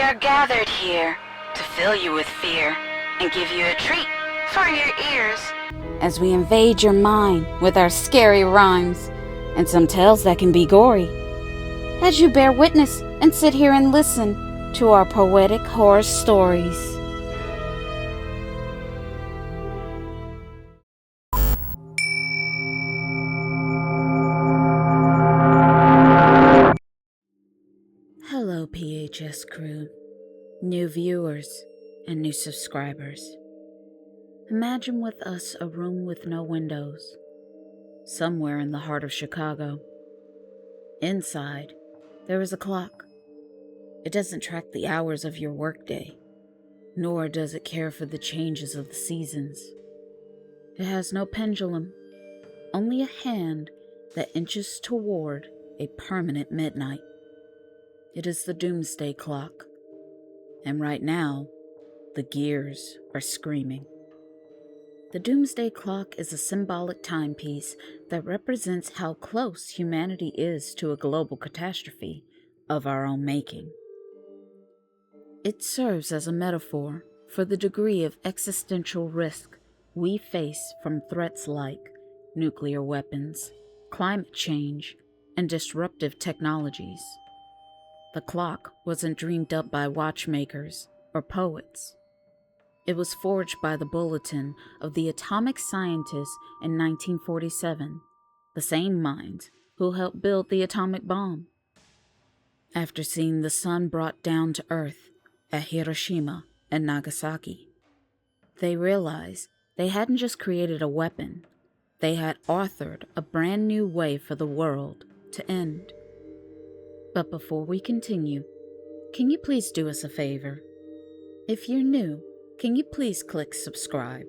are gathered here to fill you with fear and give you a treat for your ears. As we invade your mind with our scary rhymes and some tales that can be gory. As you bear witness and sit here and listen to our poetic horror stories. Hello, PHS crew, new viewers, and new subscribers. Imagine with us a room with no windows, somewhere in the heart of Chicago. Inside, there is a clock. It doesn't track the hours of your workday, nor does it care for the changes of the seasons. It has no pendulum, only a hand that inches toward a permanent midnight. It is the Doomsday Clock, and right now, the gears are screaming. The Doomsday Clock is a symbolic timepiece that represents how close humanity is to a global catastrophe of our own making. It serves as a metaphor for the degree of existential risk we face from threats like nuclear weapons, climate change, and disruptive technologies. The clock wasn't dreamed up by watchmakers or poets. It was forged by the bulletin of the atomic scientists in 1947, the same minds who helped build the atomic bomb. After seeing the sun brought down to Earth at Hiroshima and Nagasaki, they realized they hadn't just created a weapon, they had authored a brand new way for the world to end. But before we continue, can you please do us a favor? If you're new, can you please click subscribe?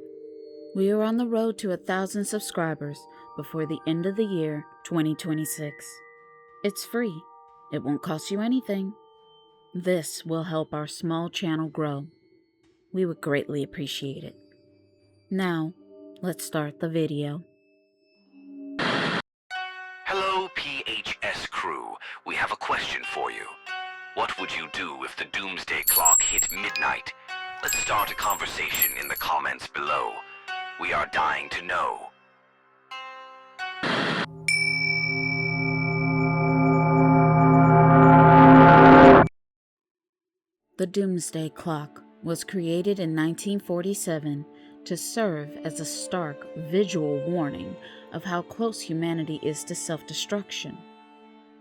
We are on the road to 1,000 subscribers before the end of the year 2026. It's free. It won't cost you anything. This will help our small channel grow. We would greatly appreciate it. Now, let's start the video. Hello, PHS crew. We have a question for you. What would you do if the Doomsday Clock hit midnight? Let's start a conversation in the comments below. We are dying to know. The Doomsday Clock was created in 1947 to serve as a stark visual warning of how close humanity is to self-destruction.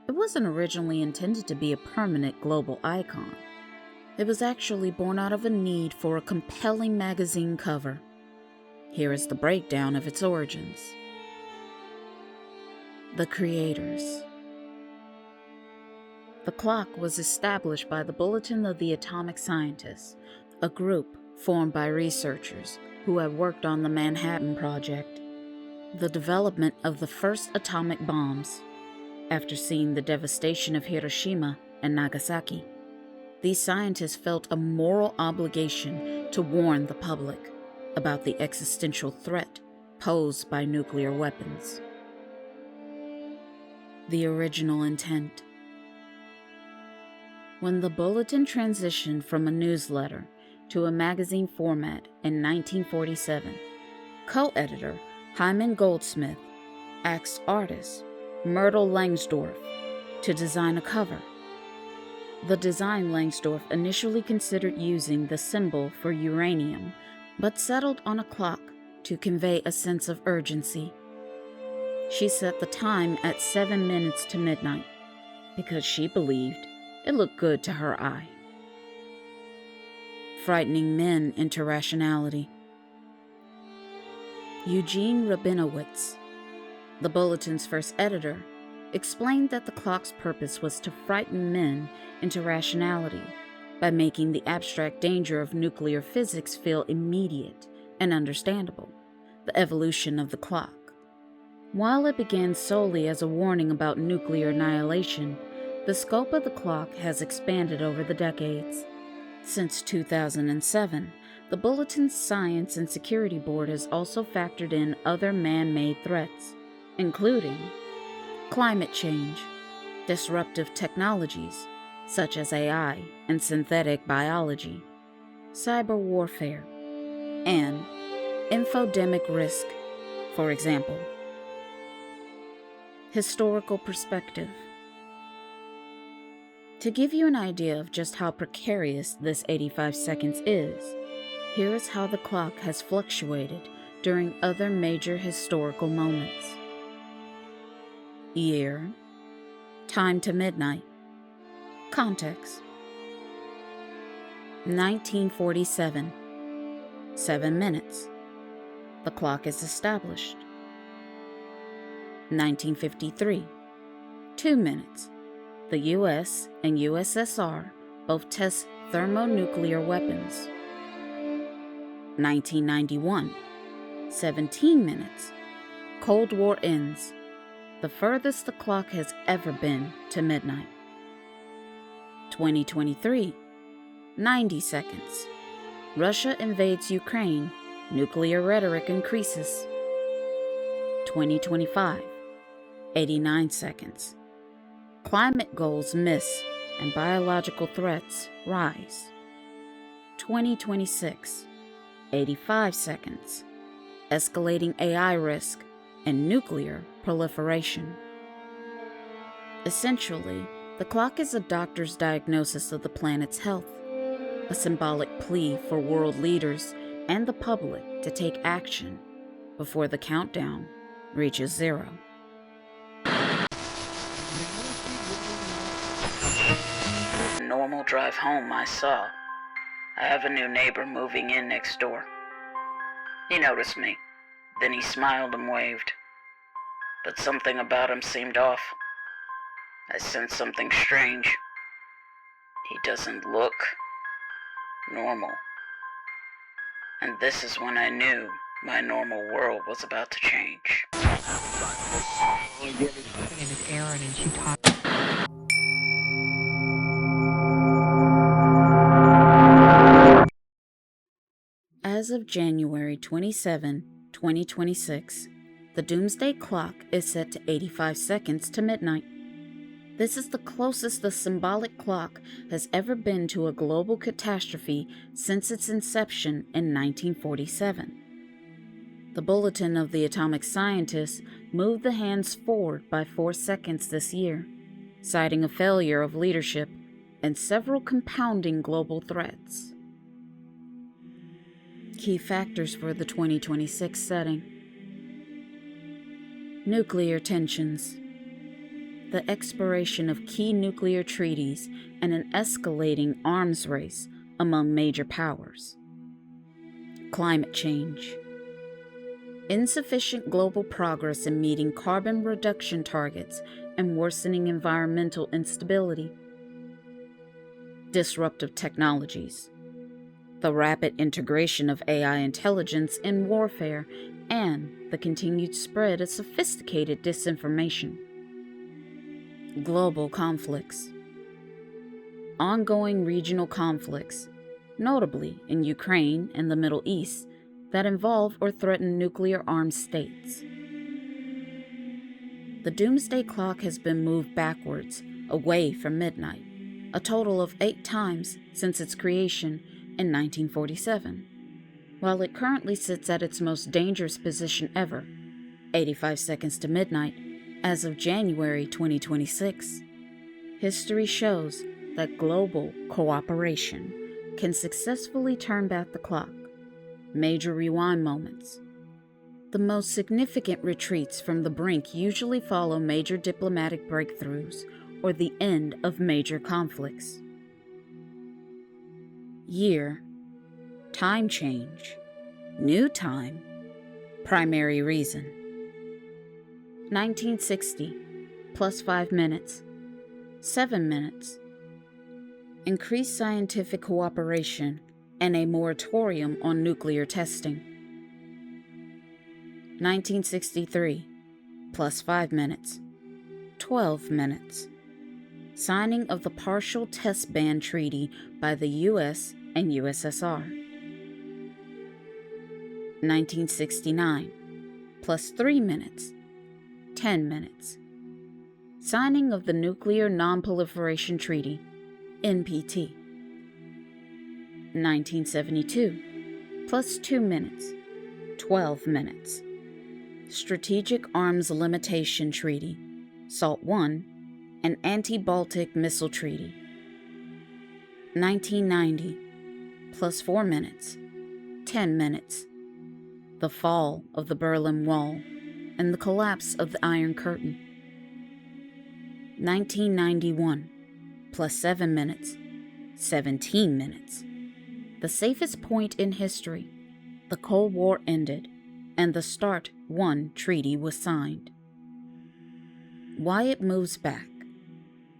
It wasn't originally intended to be a permanent global icon. It was actually born out of a need for a compelling magazine cover. Here is the breakdown of its origins. The creators. The clock was established by the Bulletin of the Atomic Scientists, a group formed by researchers who had worked on the Manhattan Project, the development of the first atomic bombs. After seeing the devastation of Hiroshima and Nagasaki, these scientists felt a moral obligation to warn the public about the existential threat posed by nuclear weapons. The original intent. When the Bulletin transitioned from a newsletter to a magazine format in 1947, co-editor Hyman Goldsmith asked artist Martyl Langsdorf to design a cover. The design Langsdorf initially considered using the symbol for uranium, but settled on a clock to convey a sense of urgency. She set the time at 7 minutes to midnight because she believed it looked good to her eye. Frightening men into rationality. Eugene Rabinowitz, the Bulletin's first editor, explained that the clock's purpose was to frighten men into rationality by making the abstract danger of nuclear physics feel immediate and understandable, the evolution of the clock. While it began solely as a warning about nuclear annihilation, the scope of the clock has expanded over the decades. Since 2007, the Bulletin's Science and Security Board has also factored in other man-made threats, including climate change, disruptive technologies, such as AI and synthetic biology, cyber warfare, and infodemic risk, for example. Historical perspective. To give you an idea of just how precarious this 85 seconds is, here is how the clock has fluctuated during other major historical moments. Year, time to midnight. Context: 1947, 7 minutes. The clock is established. 1953, 2 minutes. The US and USSR both test thermonuclear weapons. 1991, 17 minutes. Cold War ends, the furthest the clock has ever been to midnight. 2023, 90 seconds. Russia invades Ukraine, nuclear rhetoric increases. 2025, 89 seconds. Climate goals miss and biological threats rise. 2026, 85 seconds. Escalating AI risk and nuclear proliferation. Essentially, the clock is a doctor's diagnosis of the planet's health, a symbolic plea for world leaders and the public to take action before the countdown reaches 0. Normal drive home I saw. I have a new neighbor moving in next door. He noticed me, then he smiled and waved. But something about him seemed off. I sensed something strange. He doesn't look normal. And this is when I knew my normal world was about to change. As of January 27, 2026, the Doomsday Clock is set to 85 seconds to midnight. This is the closest the symbolic clock has ever been to a global catastrophe since its inception in 1947. The Bulletin of the Atomic Scientists moved the hands forward by 4 seconds this year, citing a failure of leadership and several compounding global threats. Key factors for the 2026 setting. Nuclear tensions. The expiration of key nuclear treaties and an escalating arms race among major powers. Climate change. Insufficient global progress in meeting carbon reduction targets and worsening environmental instability. Disruptive technologies. The rapid integration of AI intelligence in warfare and the continued spread of sophisticated disinformation. Global conflicts. Ongoing regional conflicts, notably in Ukraine and the Middle East, that involve or threaten nuclear-armed states. The Doomsday Clock has been moved backwards, away from midnight, a total of 8 times since its creation in 1947, while it currently sits at its most dangerous position ever, 85 seconds to midnight, as of January 2026. History shows that global cooperation can successfully turn back the clock. Major rewind moments. The most significant retreats from the brink usually follow major diplomatic breakthroughs or the end of major conflicts. Year, time change, new time, primary reason. 1960, plus 5 minutes, 7 minutes. Increased scientific cooperation and a moratorium on nuclear testing. 1963, plus 5 minutes, 12 minutes. Signing of the Partial Test Ban Treaty by the US and USSR. 1969, plus 3 minutes, 10 minutes. Signing of the Nuclear Non-Proliferation Treaty, NPT. 1972, plus 2 minutes, 12 minutes. Strategic Arms Limitation Treaty, SALT I, and Anti-Baltic Missile Treaty. 1990, plus 4 minutes, 10 minutes. The fall of the Berlin Wall and the collapse of the Iron Curtain. 1991, plus 7 minutes, 17 minutes. The safest point in history. The Cold War ended, and the START I treaty was signed. Why it moves back.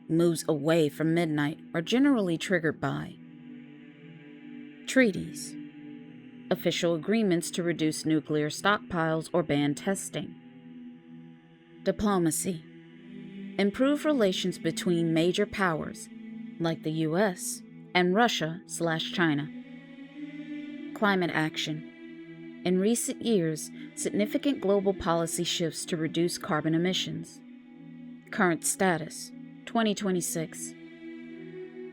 Moves away from midnight are generally triggered by treaties, official agreements to reduce nuclear stockpiles or ban testing, diplomacy, improve relations between major powers like the US and Russia/China, climate action. In recent years, significant global policy shifts to reduce carbon emissions. Current status, 2026.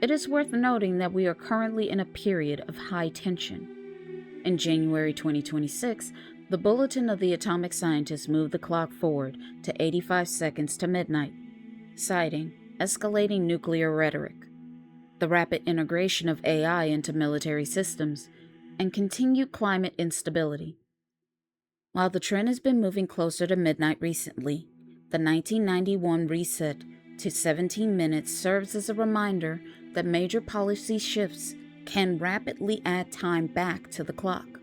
It is worth noting that we are currently in a period of high tension. In January 2026, the Bulletin of the Atomic Scientists moved the clock forward to 85 seconds to midnight, citing escalating nuclear rhetoric, the rapid integration of AI into military systems, and continued climate instability. While the trend has been moving closer to midnight recently, the 1991 reset to 17 minutes serves as a reminder that major policy shifts can rapidly add time back to the clock.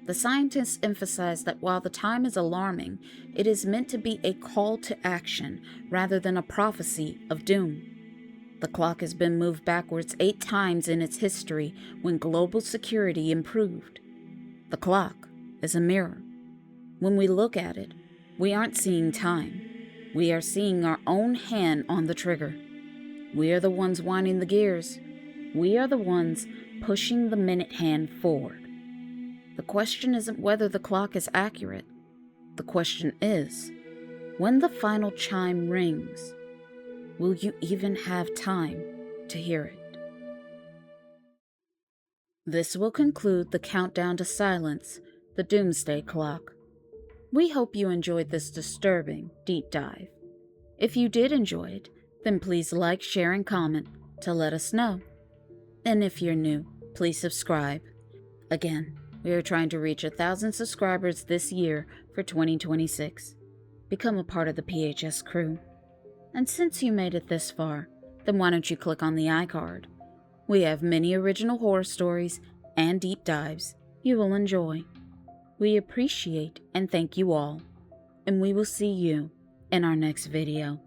The scientists emphasize that while the time is alarming, it is meant to be a call to action rather than a prophecy of doom. The clock has been moved backwards 8 times in its history when global security improved. The clock is a mirror. When we look at it, we aren't seeing time. We are seeing our own hand on the trigger. We are the ones winding the gears. We are the ones pushing the minute hand forward. The question isn't whether the clock is accurate. The question is, when the final chime rings, will you even have time to hear it? This will conclude the countdown to silence, the Doomsday Clock. We hope you enjoyed this disturbing deep dive. If you did enjoy it, then please like, share, and comment to let us know. And if you're new, please subscribe. Again, we are trying to reach 1,000 subscribers this year for 2026. Become a part of the PHS crew. And since you made it this far, then why don't you click on the iCard? We have many original horror stories and deep dives you will enjoy. We appreciate and thank you all, and we will see you in our next video.